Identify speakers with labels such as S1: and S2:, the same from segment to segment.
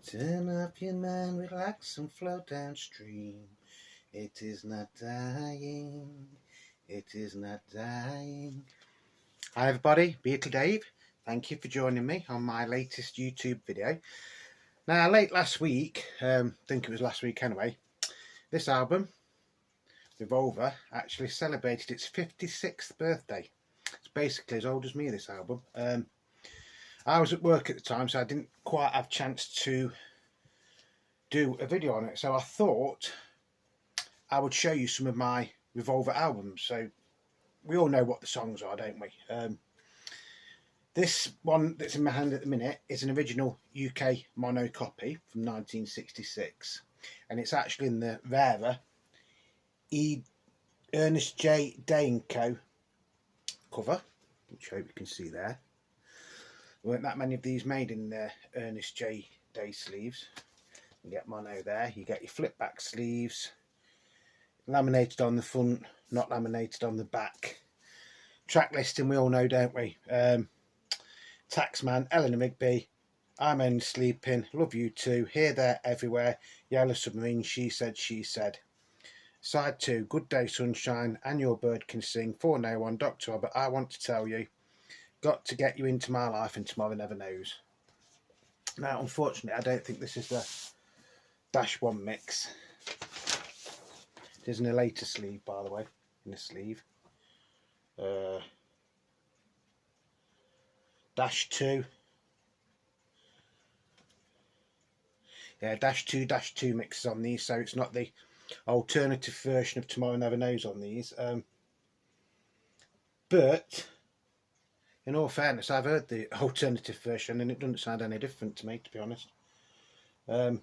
S1: Turn up your mind, relax and flow downstream. It is not dying. It is not dying. Hi everybody, Beatle Dave. Thank you for joining me on my latest YouTube video. Now, late last week, I think it was last week anyway, this album, Revolver, actually celebrated its 56th birthday. It's basically as old as me, this album. I was at work at the time, so I didn't quite have a chance to do a video on it. So I thought I would show you some of my Revolver albums. So we all know what the songs are, don't we? This one that's in my hand at the minute is an original UK mono copy from 1966. And it's actually in the rarer Ernest J. Day & Co. cover, which I hope you can see there. There weren't that many of these made in Ernest J. Day sleeves. You get mono there. You get your flip back sleeves, laminated on the front, not laminated on the back. Track listing we all know, don't we? Taxman, Eleanor Rigby, I'm Only Sleeping, Love You Too, Here, There, Everywhere, Yellow Submarine, She Said, She Said. Side 2, Good Day Sunshine, And Your Bird Can Sing, 401, Dr. Robert, I Want to Tell You, Got to Get You Into My Life, and Tomorrow Never Knows. Now, unfortunately, I don't think this is the -1 mix. There's a later sleeve, by the way, in the sleeve. -2. Yeah, -2 mixes on these, so it's not the alternative version of Tomorrow Never Knows on these. But in all fairness, I've heard the alternative version and it doesn't sound any different to me, to be honest. A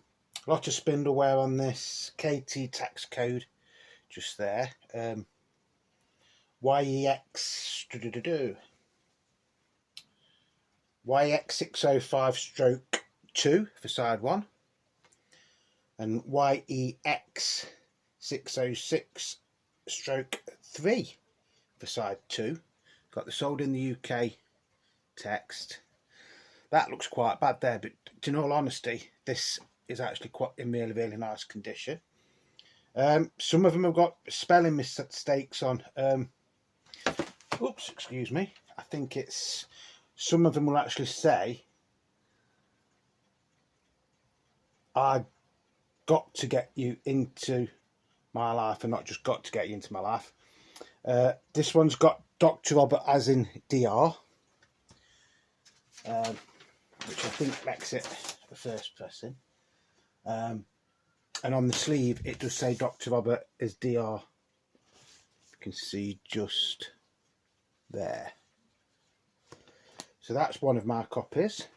S1: lot of spindle wear on this. KT tax code just there. YEX605/2 for side 1 and YEX606/3 for side 2. Got the sold in the UK text. That looks quite bad there, but in all honesty, this is actually quite in really nice condition. Some of them have got spelling mistakes on. Oops, excuse me. I think it's, some of them will actually say, I got to get you into my life, and not just got to get you into my life. This one's got Dr. Robert as in DR, which I think makes it the first pressing. And on the sleeve it does say Dr. Robert is DR. You can see just there. So that's one of my copies.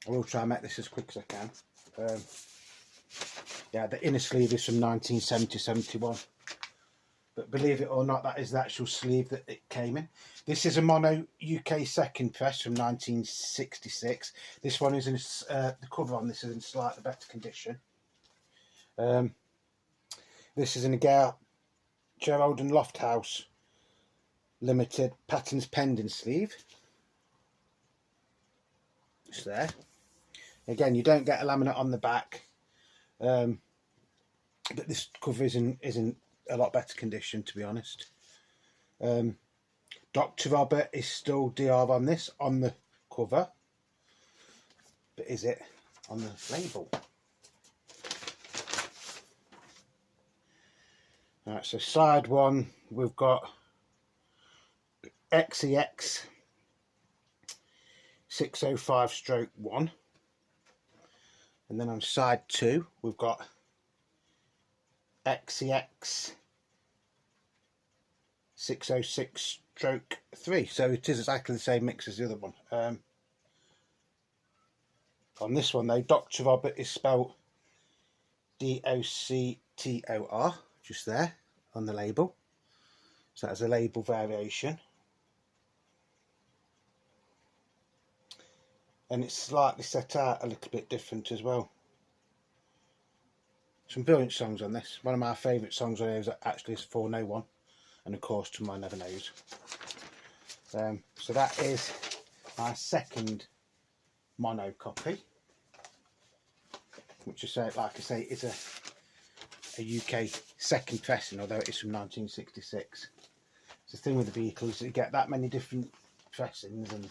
S1: I will try and make this as quick as I can. Yeah, the inner sleeve is from 1970-71. But believe it or not, that is the actual sleeve that it came in. This is a mono UK second press from 1966. This one is in, the cover on this is in slightly better condition. This is in a Gerald and Lofthouse Limited Patterns Pending sleeve. It's there. Again, you don't get a laminate on the back, but this cover is in a lot better condition, to be honest. Dr. Robert is still DR on this, on the cover, but is it on the label? Alright, so side 1 we've got XEX 605/1, and then on side 2 we've got XEX 606/3. So it is exactly the same mix as the other one. On this one though, Dr. Robert is spelled DOCTOR, just there on the label. So that's a label variation. And it's slightly set out a little bit different as well. Some brilliant songs on this. One of my favourite songs on here is actually 401, and of course Tomorrow Never Knows. So that is my second mono copy, which is like I say is a UK second pressing, although it is from 1966. It's the thing with the Beatles, you get that many different pressings, and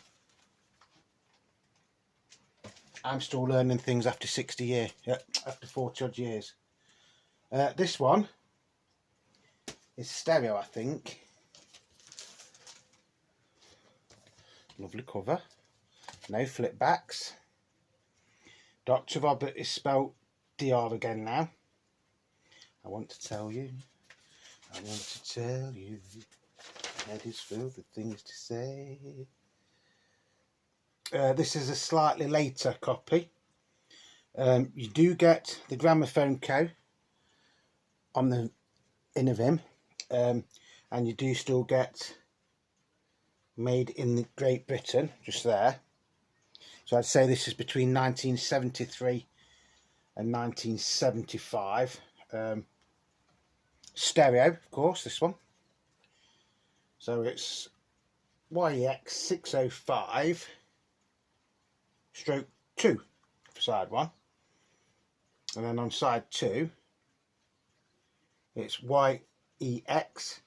S1: I'm still learning things after 60 years, after 40 odd years. This one is stereo, I think. Lovely cover, no flip backs. Dr. Robert is spelt DR again now. I want to tell you, I want to tell you, head is filled with things to say. This is a slightly later copy. You do get the gramophone co on the in of him, and you do still get made in Great Britain just there. So I'd say this is between 1973 and 1975. Stereo, of course, this one. So it's YEX 605 stroke 2 for side 1, and then on side 2 it's YEX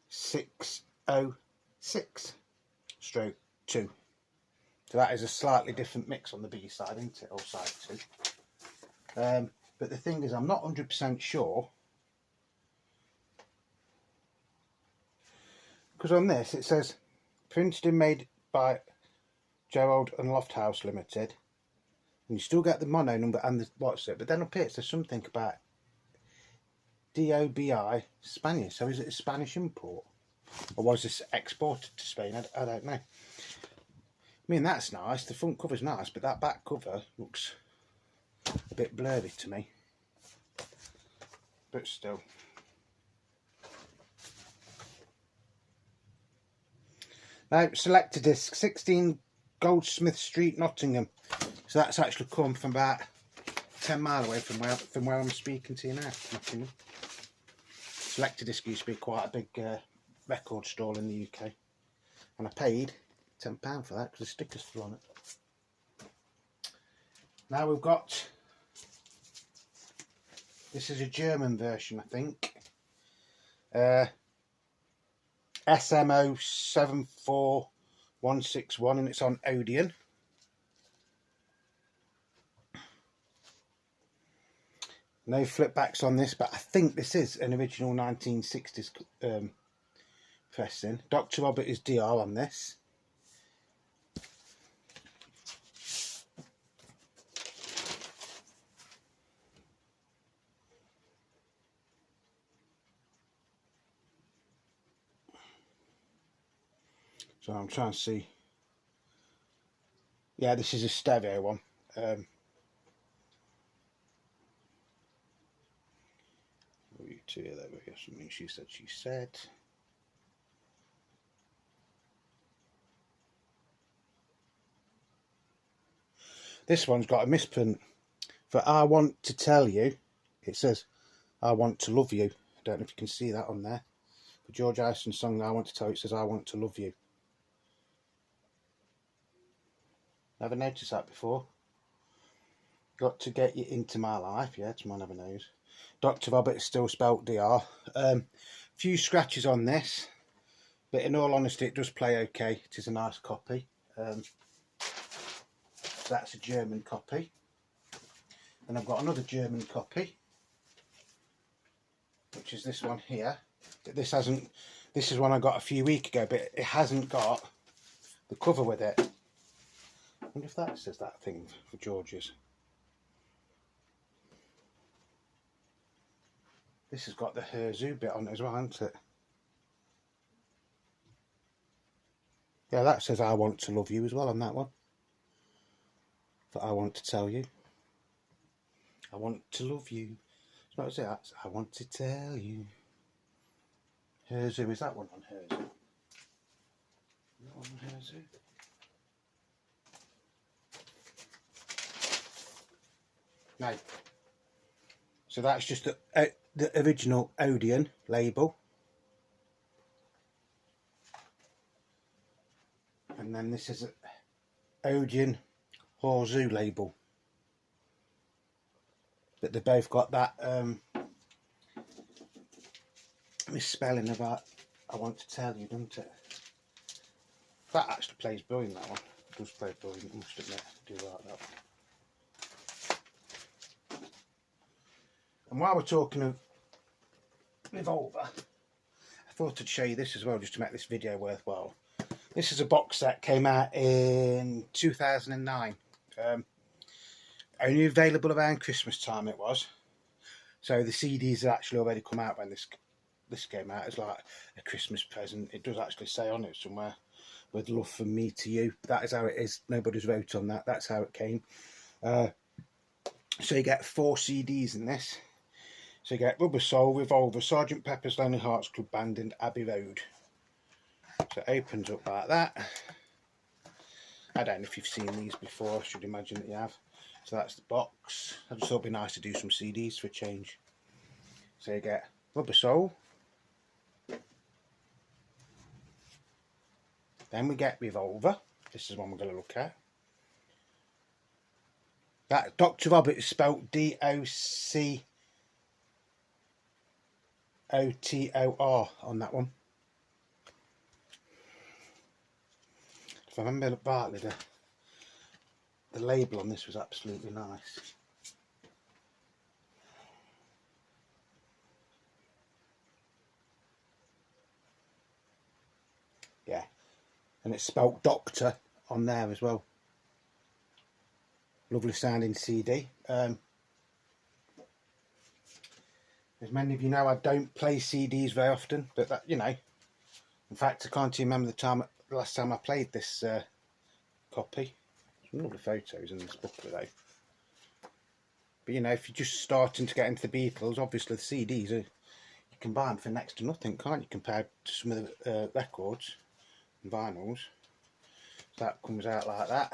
S1: 606 stroke 2. So that is a slightly different mix on the B side, isn't it, or side 2. But the thing is, I'm not 100% sure, because on this it says printed and made by Gerald and Lofthouse Limited, and you still get the mono number and the what's it, but then up here it says something about DOBI Spanish. So is it a Spanish import, or was this exported to Spain? I don't know. I mean, that's nice, the front cover's nice, but that back cover looks a bit blurry to me, but still. Now, selector disc, 16 Goldsmith Street, Nottingham. So that's actually come from about 10 miles away from where I'm speaking to you now, Nottingham. Selector disc used to be quite a big record store in the UK, and I paid £10 for that because the sticker's still on it. Now we've got, this is a German version, I think. SMO 74161, and it's on Odeon. No flip backs on this, but I think this is an original 1960s pressing. Dr. Robert is DR on this. So I'm trying to see. Yeah, this is a stereo one. There we go. Something she said. She said. This one's got a misprint. For I want to tell you, it says I want to love you. I don't know if you can see that on there. The George Harrison song I want to tell you, it says I want to love you. Never noticed that before. Got to get you into my life. Yeah, tomorrow never knows. Dr. Robert is still spelt DR. Few scratches on this, but in all honesty it does play okay. It is a nice copy. So that's a German copy. And I've got another German copy, which is this one here. This is one I got a few weeks ago, but it hasn't got the cover with it. I wonder if that says that thing for George's. This has got the Herzu bit on it as well, hasn't it? Yeah, that says I want to love you as well on that one. But I want to tell you. I want to love you. It's not as it. I want to tell you. Herzu, is that one on Herzu? Is that one on Herzu? No. So that's just the original Odeon label. And then this is an Odeon Horzu label. But they both got that misspelling of that I want to tell you, doesn't it? That actually plays brilliant, that one. It does play brilliant, I must admit. I do like that. And while we're talking of Revolver, I thought I'd show you this as well, just to make this video worthwhile. This is a box set, came out in 2009. Only available around Christmas time it was. So the CDs had actually already come out when this came out as like a Christmas present. It does actually say on it somewhere, with love from me to you. That is how it is. Nobody's wrote on that. That's how it came. So you get 4 CDs in this. So you get Rubber Soul, Revolver, Sergeant Pepper's Lonely Hearts Club Band and Abbey Road. So it opens up like that. I don't know if you've seen these before. I should imagine that you have. So that's the box. I just thought it'd be nice to do some CDs for a change. So you get Rubber Soul. Then we get Revolver. This is one we're going to look at. That Dr. Robert is spelt D-O-C-O-T-O-R on that one. If I remember rightly, the label on this was absolutely nice. Yeah, and it's spelt Doctor on there as well. Lovely sounding CD. As many of you know, I don't play CDs very often, but that, you know, in fact, I can't even remember the last time I played this copy. Some lovely photos in this booklet though. But you know, if you're just starting to get into the Beatles, obviously the CDs are, you can buy them for next to nothing, can't you, compared to some of the records and vinyls. So that comes out like that.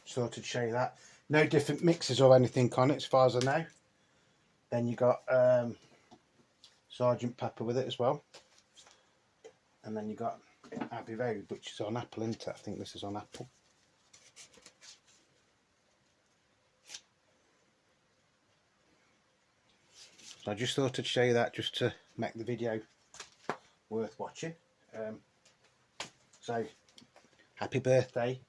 S1: So to show you that, no different mixes or anything on it as far as I know. Then you got Sergeant Pepper with it as well, and then you got Abbey Road, which is on Apple, isn't it? I think this is on Apple. So I just thought I'd show you that just to make the video worth watching. So happy birthday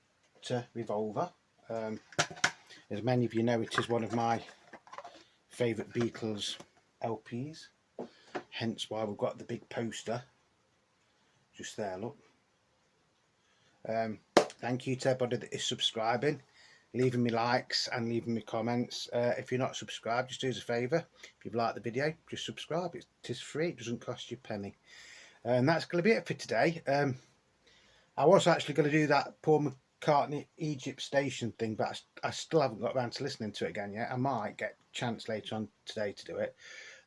S1: to Revolver. As many of you know, it is one of my favourite Beatles LPs, hence why we've got the big poster just there, look. Thank you to everybody that is subscribing, leaving me likes and leaving me comments. If you're not subscribed, just do us a favour. If you've liked the video, just subscribe. It is free, it doesn't cost you a penny. And that's going to be it for today. I was actually going to do that Paul McCartney Egypt Station thing, but I still haven't got around to listening to it again yet. I might get a chance later on today to do it,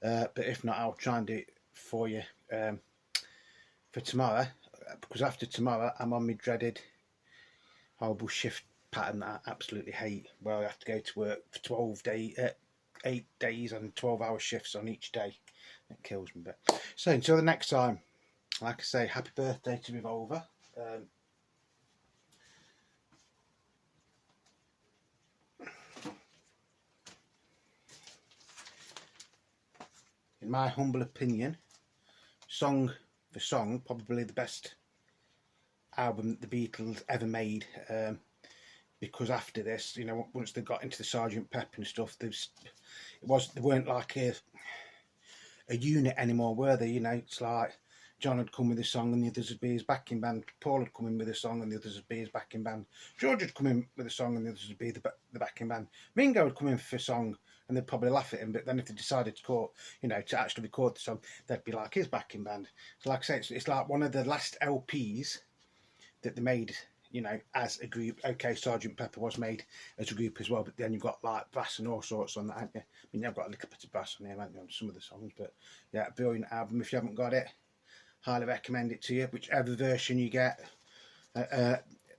S1: but if not, I'll try and do it for you for tomorrow, because after tomorrow I'm on my dreaded horrible shift pattern that I absolutely hate, where I have to go to work for 8 days and 12-hour shifts on each day. It kills me. But so until the next time, like I say, happy birthday to Revolver. In my humble opinion, song for song, probably the best album the Beatles ever made. Because after this, you know, once they got into the Sergeant Pepper and stuff, they weren't like a unit anymore, were they? You know, it's like John had come with a song and the others would be his backing band. Paul had come in with a song and the others would be his backing band. George had come in with a song and the others would be the backing band. Ringo would come in for a song and they'd probably laugh at him, but then if they decided to actually record the song, they'd be like his backing band. So like I say, it's like one of the last LPs that they made, you know, as a group. Okay, Sergeant Pepper was made as a group as well, but then you've got like brass and all sorts on that, haven't you? I mean, you've got a little bit of brass on here, haven't you, on some of the songs, but yeah, a brilliant album. If you haven't got it, highly recommend it to you. Whichever version you get.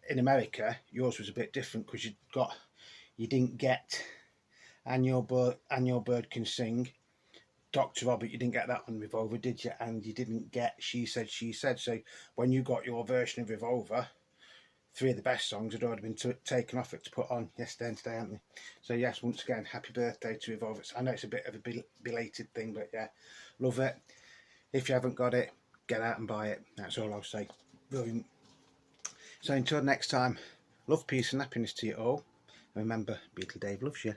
S1: In America, yours was a bit different because you didn't get And Your Bird Can Sing, Dr. Robert, you didn't get that on Revolver, did you? And you didn't get She Said, She Said. So when you got your version of Revolver, 3 of the best songs had already been taken off it to put on yesterday and today, haven't they? So yes, once again, happy birthday to Revolver. I know it's a bit of a belated thing, but yeah, love it. If you haven't got it, get out and buy it. That's all I'll say. Brilliant. So until next time, love, peace and happiness to you all. And remember, Beatle Dave loves you.